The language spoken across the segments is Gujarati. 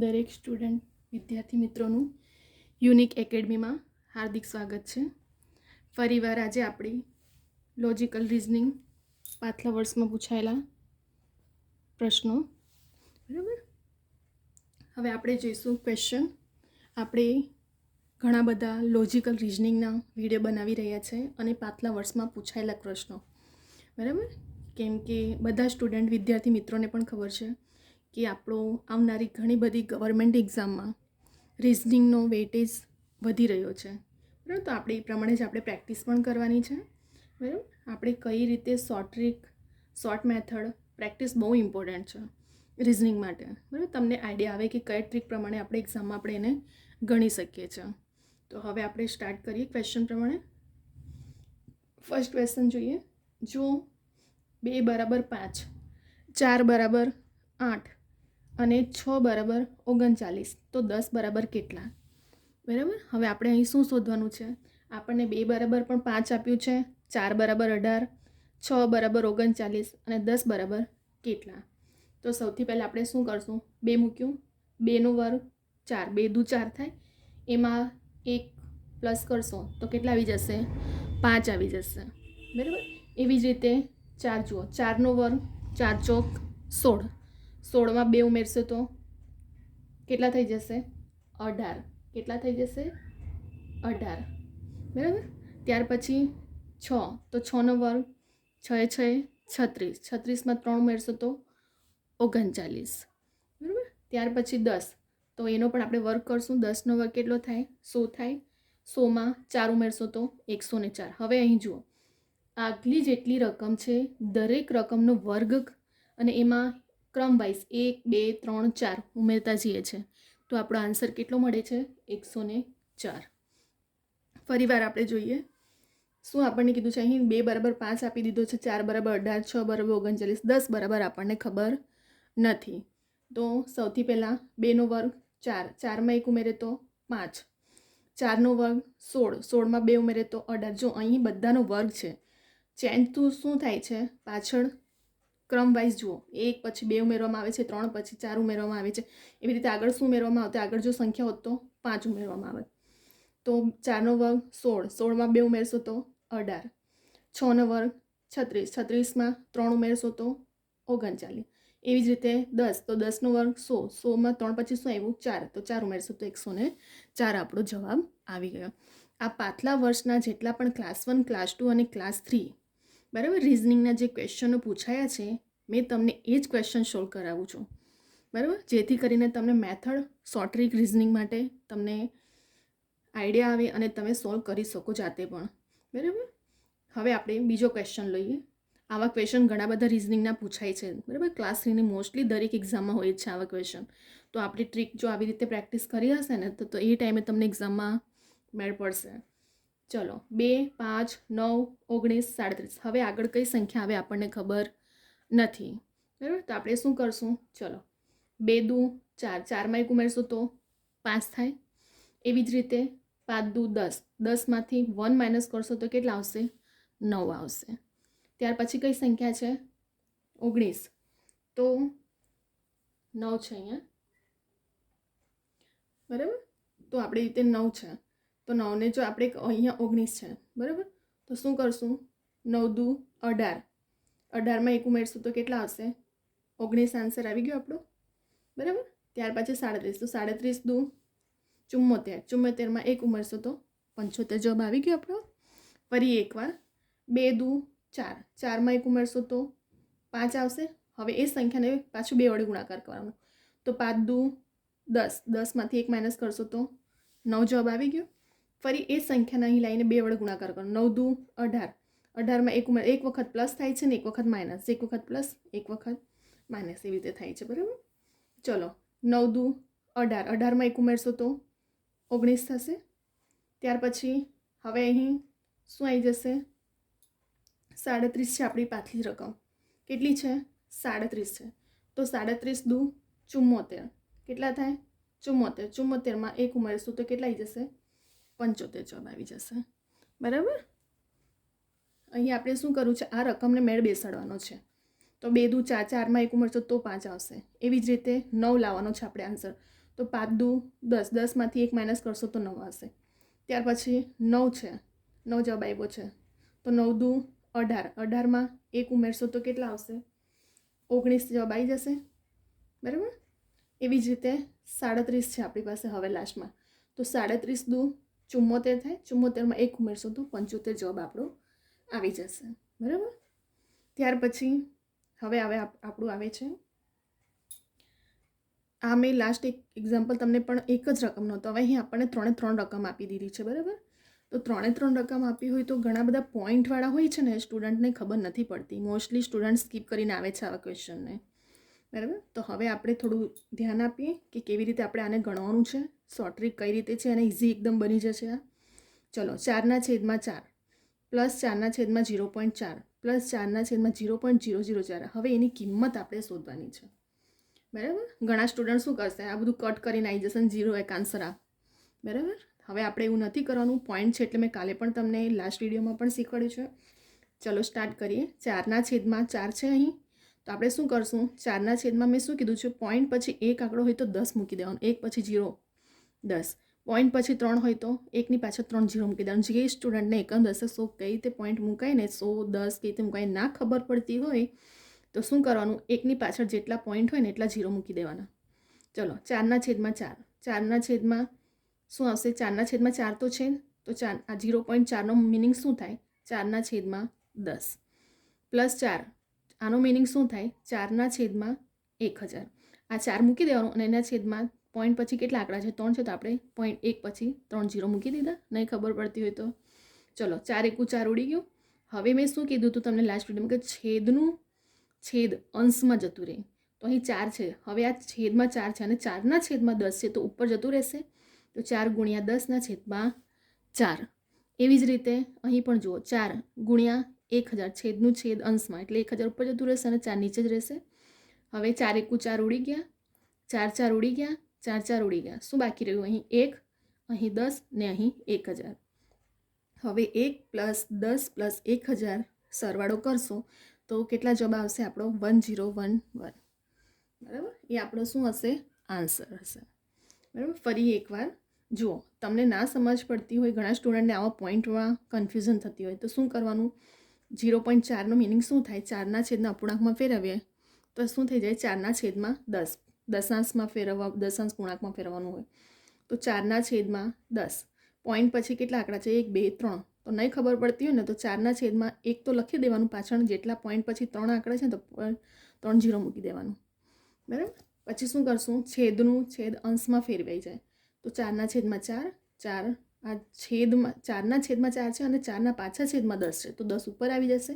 દરેક સ્ટુડન્ટ વિદ્યાર્થી મિત્રોનું યુનિક એકેડમીમાં હાર્દિક સ્વાગત છે. ફરીવાર આજે આપણી લોજિકલ રીઝનિંગ પાછલા વર્ષમાં પૂછાયેલા પ્રશ્નો, બરાબર. હવે આપણે જોઈશું ક્વેશ્ચન. આપણે ઘણા બધા લોજિકલ રીઝનિંગના વિડીયો બનાવી રહ્યા છે અને પાછલા વર્ષમાં પૂછાયેલા પ્રશ્નો, બરાબર. કેમ કે બધા સ્ટુડન્ટ વિદ્યાર્થી મિત્રોને પણ ખબર છે કે આપણો આવનારી ઘણી બધી ગવર્મેન્ટ એક્ઝામમાં રિઝનિંગનો વેટેજ વધી રહ્યો છે, બરાબર. તો આપણે એ પ્રમાણે જ આપણે પ્રેક્ટિસ પણ કરવાની છે, બરાબર. આપણે કઈ રીતે શોર્ટ મેથડ પ્રેક્ટિસ બહુ ઇમ્પોર્ટન્ટ છે રિઝનિંગ માટે, બરાબર. તમને આઈડિયા આવે કે કઈ ટ્રીક પ્રમાણે આપણે એક્ઝામમાં આપણે એને ગણી શકીએ છીએ. તો હવે આપણે સ્ટાર્ટ કરીએ ક્વેશ્ચન પ્રમાણે. ફર્સ્ટ ક્વેશ્ચન જોઈએ. જો 2 = 5, 4 = 8 અને 6 = 39 તો 10 = કેટલા, બરાબર. હવે આપણે અહીં શું શોધવાનું છે? આપણને 2 = પણ 5 આપ્યું છે, 4 = 18, 6 = 39 અને 10 = કેટલા. તો સૌથી પહેલાં આપણે શું કરશું? 2 મૂક્યું, 2 નો વર્ગ 4, 2 દુ 4 થાય, એમાં 1 પ્લસ કરશો તો કેટલા આવી જશે? 5 આવી જશે, બરાબર. એવી જ રીતે 4 જુઓ, 4 નો વર્ગ 4 ચોક 16, 16માં 2 ઉમેરશો તો કેટલા થઈ જશે? 18. કેટલા થઈ જશે? 18, બરાબર. ત્યાર પછી 6, તો 6 નો વર્ગ 6 6 36, 36માં 3 ઉમેરશો તો 39, બરાબર. ત્યાર પછી 10, તો એનો પણ આપણે વર્ગ કરશું. 10 નો વર્ગ કેટલો થાય? 100 થાય. 100માં 4 ઉમેરશો તો 104. હવે અહીં જુઓ, આગલી જેટલી રકમ છે દરેક રકમનો વર્ગ અને એમાં ક્રમ વાઇઝ 1 2 3 4 ઉમેરતા જઈએ છે તો આપણો આન્સર કેટલો મળે છે? 104. ફરીવાર આપણે જોઈએ શું આપણને કીધું છે. અહીં 2 = 5 આપી દીધો છે, 4 = 18, 6 = 39, 10 = આપણને ખબર નથી. તો સૌથી પહેલાં 2 નો વર્ગ 4, 4માં 1 ઉમેરે તો 5, 4 નો વર્ગ 16, 16માં 2 ઉમેરે તો 18. જો અહીં બધાનો વર્ગ છે, ચેન્જ તો શું થાય છે પાછળ ક્રમ વાઇઝ જુઓ, 1 પછી 2 ઉમેરવામાં આવે છે, 3 પછી 4 ઉમેરવામાં આવે છે. એવી રીતે આગળ શું ઉમેરવામાં આવતું? આગળ જો સંખ્યા હોત તો 5 ઉમેરવામાં આવે. તો 4 નો વર્ગ 16, 16માં 2 ઉમેરશો તો 18, 6 નો વર્ગ 36, 36માં 3 ઉમેરશો તો 39. એવી જ રીતે 10, તો 10 નો વર્ગ 100, 100માં 3 પછી શું આવ્યું? 4, તો 4 ઉમેરશો તો 104 આપણો જવાબ આવી ગયો. આ પાછલા વર્ષના જેટલા પણ ક્લાસ 1, ક્લાસ 2 અને ક્લાસ 3, બરાબર, રિઝનિંગના જે ક્વેશ્ચનો પૂછાયા છે મેં તમને એ જ ક્વેશ્ચન સોલ્વ કરાવું છું, બરાબર. જેથી કરીને તમને મેથડ શોર્ટ ટ્રીક રિઝનિંગ માટે તમને આઈડિયા આવે અને તમે સોલ્વ કરી શકો જાતે પણ, બરાબર. હવે આપણે બીજો ક્વેશ્ચન લઈએ. આવા ક્વેશ્ચન ઘણા બધા રિઝનિંગના પૂછાય છે, બરાબર. ક્લાસ 3ની મોસ્ટલી દરેક એક્ઝામમાં હોય જ છે આવા ક્વેશ્ચન. તો આપણી ટ્રીક જો આવી રીતે પ્રેક્ટિસ કરી હશે ને તો એ ટાઈમે તમને એક્ઝામમાં મેળ પડશે. ચલો, 2 5 9 19 37. હવે આગળ કઈ સંખ્યા આવે આપણને ખબર નથી, બરાબર. તો આપણે શું કરશું? ચલો, 2 દુ 4, 4માં 1 ઉમેરશો તો 5 થાય. એવી જ રીતે 5 દુ 10, 10માંથી 1 માઇનસ કરશો તો કેટલા આવશે? 9 આવશે. ત્યાર પછી કઈ સંખ્યા છે? 19. તો 9 છે અહીંયા, બરાબર. તો આપણી રીતે 9 છે, તો 9ને જો આપણે અહીંયા 19 છે, બરાબર. તો શું કરશું? 9 દુ 18, 18માં 1 ઉમેરશું તો કેટલા આવશે? 19 આન્સર આવી ગયો આપણો, બરાબર. ત્યાર પછી 37, તો 37 દુ 74, 74માં 1 ઉમેરશો તો 75 જવાબ આવી ગયો આપણો. ફરી એકવાર 2 દુ 4, 4માં 1 ઉમેરશો તો 5 આવશે. હવે એ સંખ્યાને પાછું 2 વડે ગુણાકાર કરવાનો, તો 5 દુ 10, 10માંથી 1 માઇનસ કરશો તો 9 જવાબ આવી ગયો. ફરી એ સંખ્યાને અહીં લાવીને 2 વડે ગુણાકાર કરવાનો, 9 દુ 18, 18માં 1 ઉમેર, એક વખત પ્લસ થાય છે ને એક વખત માઇનસ, એક વખત પ્લસ એક વખત માઇનસ, એવી રીતે થાય છે, બરાબર. ચલો, 9 દુ 18, 18માં 1 ઉમેરશો તો 19 થશે. ત્યાર પછી હવે અહીં શું આવી જશે? 37 છે આપણી પાછલી રકમ. કેટલી છે? 37 છે. તો 37 દુ 74, કેટલા થાય? 74, 74માં 1 ઉમેરશું તો કેટલા આવી જશે? 75 જવાબ આવી જશે, બરાબર. અહીં આપણે શું કરવું છે? આ રકમને મેળ બેસાડવાનો છે. તો 2 દુ 4, 4માં 1 ઉમેરશો તો 5 આવશે. એવી જ રીતે 9 લાવવાનો છે આપણે આન્સર, તો 5 દુ 10, 10માંથી 1 માઇનસ કરશો તો 9 આવશે. ત્યાર પછી 9 છે, 9 જવાબ આવ્યો છે, તો 9 દુ 18, 18માં 1 ઉમેરશો તો કેટલા આવશે? 19 જવાબ આવી જશે. બરાબર. એવી જ રીતે 37 છે આપણી પાસે હવે લાસ્ટમાં, તો 37 દુ 74 થાય, 74માં 1 ઉમેરશો તો 75 જવાબ આપણો આવી જશે. બરાબર. ત્યાર પછી હવે આપણું આવે છે, આ મેં લાસ્ટ એક એક્ઝામ્પલ તમને પણ એક જ રકમનો હતો. હવે અહીં આપણને 3 રકમ આપી દીધી છે. બરાબર. તો 3 રકમ આપી હોય તો ઘણા બધા પોઈન્ટવાળા હોય છે ને, સ્ટુડન્ટને ખબર નથી પડતી. મોસ્ટલી સ્ટુડન્ટ સ્કીપ કરીને આવે છે આવા ક્વેશ્ચનને. બરાબર. તો હવે આપણે થોડું ધ્યાન આપીએ કે કેવી રીતે આપણે આને ગણવાનું છે, શોર્ટ ટ્રીક કઈ રીતે છે, અને ઇઝી એકદમ બની જશે આ. ચલો, 4/4 પ્લસ 4/0.4 પ્લસ 4/0.004. હવે એની કિંમત આપણે શોધવાની છે. બરાબર. ઘણા સ્ટુડન્ટ શું કરશે, આ બધું કટ કરીને આવી જશે ને 0 એક આન્સર આ. બરાબર. હવે આપણે એવું નથી કરવાનું. પોઈન્ટ છે એટલે મેં કાલે પણ તમને લાસ્ટ વિડીયોમાં પણ શીખવાડ્યું છે. ચલો સ્ટાર્ટ કરીએ. 4/4 છે અહીં, તો આપણે શું કરશું, 4/4 મેં શું કીધું છે, પોઈન્ટ પછી એક આંકડો હોય તો 10 મૂકી દેવાનું, 1 પછી 0 10, પોઈન્ટ પછી 3 હોય તો 1ની પાછળ 3 0 મૂકી દેવાનું. જે સ્ટુડન્ટને એકમ દશક 100 કઈ રીતે પોઈન્ટ મુકાય ને, 100 10 કઈ રીતે મુકાય ના ખબર પડતી હોય તો શું કરવાનું, 1ની પાછળ જેટલા પોઈન્ટ હોય ને એટલા 0 મૂકી દેવાના. ચલો, 4/4, 4/, શું આવશે, 4/4 તો છે, તો 4 આ 0.4નો મિનિંગ શું થાય, 4/10 પ્લસ 4, આનો મિનિંગ શું થાય, 4/1000. આ 4 મૂકી દેવાનું અને એના છેદમાં પોઈન્ટ પછી કેટલા આંકડા છે, 3 છે, તો આપણે પોઈન્ટ 1 પછી 3 0 મૂકી દીધા. નહીં ખબર પડતી હોય તો ચલો, 4 × 4 ઉડી ગયું. હવે મેં શું કીધું હતું તમને લાસ્ટ વિડીયોમાં કે છેદ અંશમાં જતું રહે. તો અહીં 4 છે, હવે આ છેદમાં 4 છે અને 4/10 છે, તો ઉપર જતું રહેશે. તો 4 × 10/4. એવી જ રીતે અહીં પણ જુઓ, 4 × 1000, છેદનું છેદ અંશમાં, એટલે 1000 ઉપર જતું રહેશે અને 4 નીચે જ રહેશે. હવે 4 × 4 ઉડી ગયા, 4 4 ઉડી ગયા, 4 4 ઉડી ગયા. શું બાકી રહ્યું, અહીં 1, અહીં 10 ને અહીં 1000. હવે 1 + 10 + 1000 સરવાળો કરશો તો કેટલા જવાબ આવશે આપણો, 1011. બરાબર. એ આપણો શું હશે, આન્સર હશે. બરાબર. ફરી એકવાર જુઓ, તમને ના સમજ પડતી હોય, ઘણા સ્ટુડન્ટને આવા પોઈન્ટમાં કન્ફ્યુઝન થતી હોય તો શું કરવાનું, 0.4નો મિનિંગ શું થાય, 4ના છેદના અપૂર્ણાંકમાં ફેરવીએ તો શું થઈ જાય, 4/10, દશાંશમાં ફેરવવા, દશાંશ પૂર્ણાંકમાં ફેરવવાનું હોય તો 4/10. પોઈન્ટ પછી કેટલા આંકડા છે, 1 2 3, તો નહીં ખબર પડતી હોય ને તો 4/1 તો લખી દેવાનું, પાછળ જેટલા પોઈન્ટ પછી 3 આંકડા છે ને તો 3 0 મૂકી દેવાનું. બરાબર. પછી શું કરશું, છેદનું છેદ અંશમાં ફેરવાઈ જાય, તો 4/4, 4 આ છેદમાં 4/4 છે અને 4ના પાછા છેદમાં 10 છે, તો 10 ઉપર આવી જશે,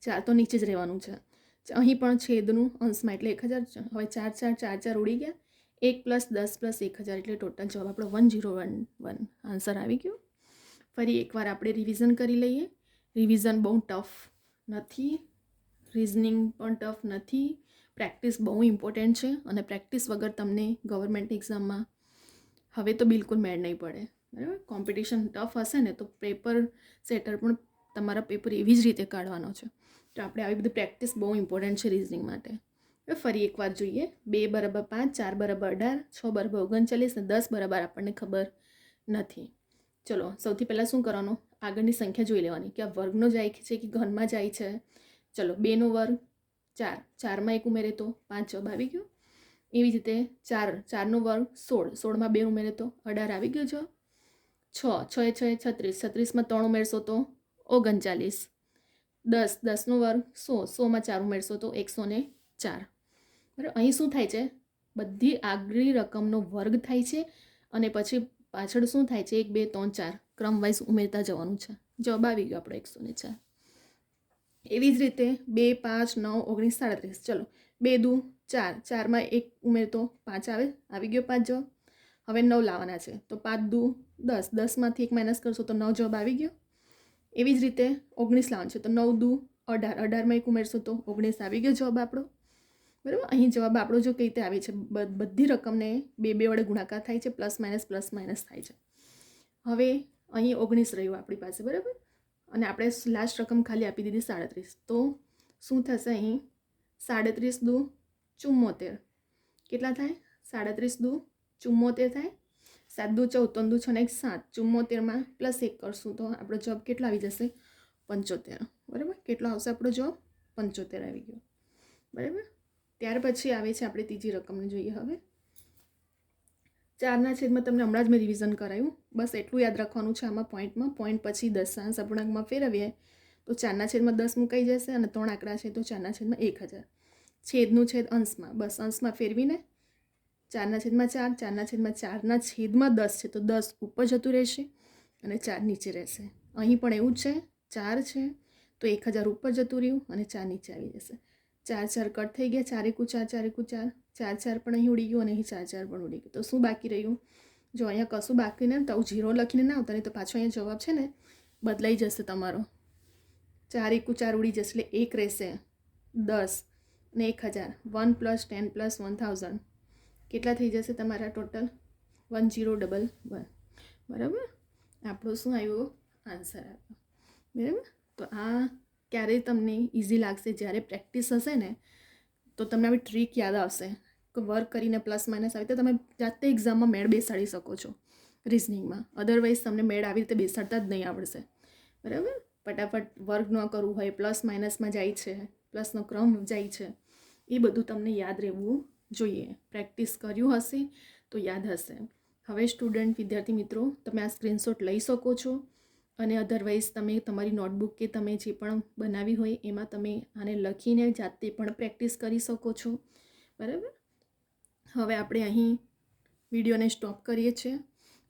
4 તો નીચે જ રહેવાનું છે. અહીં પણ છેદનું અંશમાં એટલે 1000 છે. હવે 4 4 4 4 ઉડી ગયા, 1 + 10 + 1000 એટલે ટોટલ જવાબ આપણો 1011 આન્સર આવી ગયો. ફરી એકવાર આપણે રિવિઝન કરી લઈએ. રિવિઝન બહુ ટફ નથી, રિઝનિંગ પણ ટફ નથી. પ્રેક્ટિસ બહુ ઇમ્પોર્ટન્ટ છે અને પ્રેક્ટિસ વગર તમને ગવર્મેન્ટ એક્ઝામમાં હવે તો બિલકુલ મેળ નહીં પડે. બરાબર. કોમ્પિટિશન ટફ હશે ને તો પેપર સેટર પણ તમારા પેપર એવી જ રીતે કાઢવાનો છે. તો આપણે આવી બધી પ્રેક્ટિસ બહુ ઇમ્પોર્ટન્ટ છે રિઝનિંગ માટે. ફરી એકવાર જોઈએ. 2 = 5, 4 = 18, 6 = 39 અને 10 = આપણને ખબર નથી. ચલો, સૌથી પહેલાં શું કરવાનું, આગળની સંખ્યા જોઈ લેવાની કે આ વર્ગનો જાય છે કે ઘનમાં જાય છે. ચલો, 2નો વર્ગ 4, 4માં 1 ઉમેરે તો 5 જવાબ આવી ગયો. એવી જ રીતે 4નો વર્ગ 16, 16માં 2 ઉમેરે તો 18 આવી ગયો જવાબ. 6 6 6 36, 36માં 3 ઉમેરશો તો 39. 10, 10નો વર્ગ 100, 100માં 4 ઉમેરશો તો 104. બરાબર. અહીં શું થાય છે, બધી આગલી રકમનો વર્ગ થાય છે અને પછી પાછળ શું થાય છે, 1 2 3 4 ક્રમ વાઇઝ ઉમેરતા જવાનું છે. જવાબ આવી ગયો આપણો 104. એવી જ રીતે 2 5 9 19 37. ચલો, 2 દુ 4, 4માં 1 ઉમેરતો 5 આવી ગયો 5 જવાબ. હવે 9 લાવવાના છે, તો 5 દુ 10, 10માંથી 1 માઇનસ કરશો તો 9 જવાબ આવી ગયો. એવી જ રીતે 19 લાવવાનું છે, તો 9 દુ 18, 18માં 1 ઉમેરશો તો 19 આવી ગયો જવાબ આપણો. બરાબર. અહીં જવાબ આપણો જો કઈ રીતે આવે છે, બધી રકમને 2 2 વડે ગુણાકાર થાય છે, પ્લસ માઇનસ થાય છે. હવે અહીં 19 રહ્યું આપણી પાસે. બરાબર. અને આપણે લાસ્ટ રકમ ખાલી આપી દીધી 37, તો શું થશે, અહીં 37 દુ 74 કેટલા થાય, 37 દુ 74 થાય, 7 દુ 14, 3 દુ 6 ને 1 7, 74માં +1 કરશું તો આપણો જવાબ કેટલો આવી જશે? 75. બરાબર, કેટલો આવશે આપણો જવાબ? 75 આવી ગયો. બરાબર. ત્યાર પછી આવે છે આપણે ત્રીજી રકમને જોઈએ. હવે 4 ના છેદમાં તમને હમણાં જ મેં રિવિઝન કરાવ્યું, બસ એટલું યાદ રાખવાનું છે આમાં પોઈન્ટમાં. પોઈન્ટ પછી દશાંશ અપૂર્ણાંકમાં ફેરવીએ તો 4 ના છેદમાં 10 મુકાઈ જશે અને 3 આંકડા છે તો 4 ના છેદમાં 1000. છેદનું છેદ અંશમાં, બસ અંશમાં ફેરવીને 4 ના છેદમાં 4, 4 ના છેદમાં 4 ના છેદમાં 10 છે તો 10 ઉપર જતું રહેશે અને 4 નીચે રહેશે. અહીં પણ એવું જ છે, 4 છે તો 1000 ઉપર જતું રહ્યું અને 4 નીચે આવી જશે. 4 4 કટ થઈ ગયા, 4 એકુ 4, 4 એકુ 4, 4 4 પણ અહીં ઉડી ગયું અને અહીં 4 4 પણ ઉડી ગયું. તો શું બાકી રહ્યું? જો અહીંયા કશું બાકી ને તો 0 લખીને ના આવતા, નહીં તો પાછો અહીંયા જવાબ છે ને બદલાઈ જશે તમારો. 4 એકુ 4 ઉડી જશે એટલે 1 રહેશે, 10 ને 1000, 1 + 10 + 1000 કેટલા થઈ જશે તમારા ટોટલ? 1011. બરાબર, આપણો શું આવ્યો? આન્સર આવ્યો. બરાબર. તો આ ક્યારેય તમને ઇઝી લાગશે જ્યારે પ્રેક્ટિસ હશે ને તો તમને આવી ટ્રીક યાદ આવશે કે વર્ક કરીને પ્લસ માઇનસ આવી રીતે તમે જાતે એક્ઝામમાં મેળ બેસાડી શકો છો રિઝનિંગમાં. અધરવાઇઝ તમને મેળ આવી રીતે બેસાડતા જ નહીં આવડશે. બરાબર. ફટાફટ વર્ક ન કરવું હોય, પ્લસ માઇનસમાં જાય છે, પ્લસનો ક્રમ જાય છે, એ બધું તમને યાદ રહેવું જોઈએ. પ્રેક્ટિસ કર્યું હશે તો યાદ હશે. હવે સ્ટુડન્ટ વિદ્યાર્થી મિત્રો, તમે આ સ્ક્રીનશોટ લઈ શકો છો અને અધરવાઇઝ તમે તમારી નોટબુક કે તમે જે પણ બનાવી હોય એમાં તમે આને લખીને જાતે પણ પ્રેક્ટિસ કરી શકો છો. બરાબર. હવે આપણે અહીં વિડીયોને સ્ટોપ કરીએ છીએ.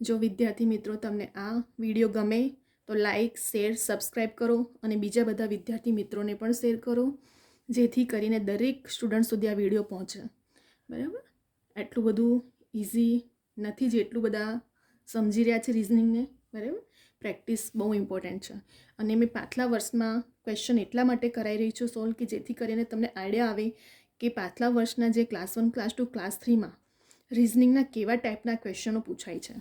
જો વિદ્યાર્થી મિત્રો તમને આ વિડીયો ગમે તો લાઈક, શેર, સબસ્ક્રાઈબ કરો અને બીજા બધા વિદ્યાર્થી મિત્રોને પણ શેર કરો, જેથી કરીને દરેક સ્ટુડન્ટ સુધી આ વિડીયો પહોંચે. બરાબર. એટલું બધું ઇઝી નથી જેટલું બધા સમજી રહ્યા છે રિઝનિંગને. બરાબર. પ્રેક્ટિસ બહુ ઇમ્પોર્ટન્ટ છે અને મેં પાછલા વર્ષમાં ક્વેશ્ચન એટલા માટે કરાવી રહી છું સોલ્વ કે જેથી કરીને તમને આઈડિયા આવે કે પાછલા વર્ષના જે ક્લાસ 1, ક્લાસ 2, ક્લાસ 3માં રિઝનિંગના કેવા ટાઈપના ક્વેશ્ચનો પૂછાય છે.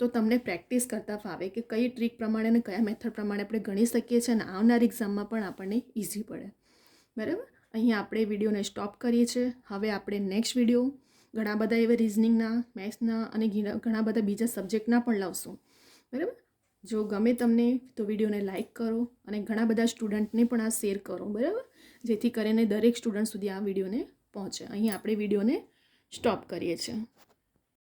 તો તમને પ્રેક્ટિસ કરતાં ફાવે કે કઈ ટ્રીક પ્રમાણે અને કયા મેથડ પ્રમાણે આપણે ગણી શકીએ છીએ અને આવનાર એક્ઝામમાં પણ આપણને ઇઝી પડે. બરાબર. અહીં આપણે વિડીયોને સ્ટોપ કરીએ છીએ. હવે આપણે નેક્સ્ટ વિડીયો ઘણા બધા એવા રિઝનિંગના, મેથ્સના અને ઘણા બધા બીજા સબ્જેક્ટના પણ લાવશું. બરાબર. જો ગમે તમને તો વિડીયોને લાઇક કરો અને ઘણા બધા સ્ટુડન્ટને પણ આ શેર કરો. બરાબર. જેથી કરીને દરેક સ્ટુડન્ટ સુધી આ વિડીયોને પહોંચે. અહીં આપણે વિડીયોને સ્ટોપ કરીએ છીએ.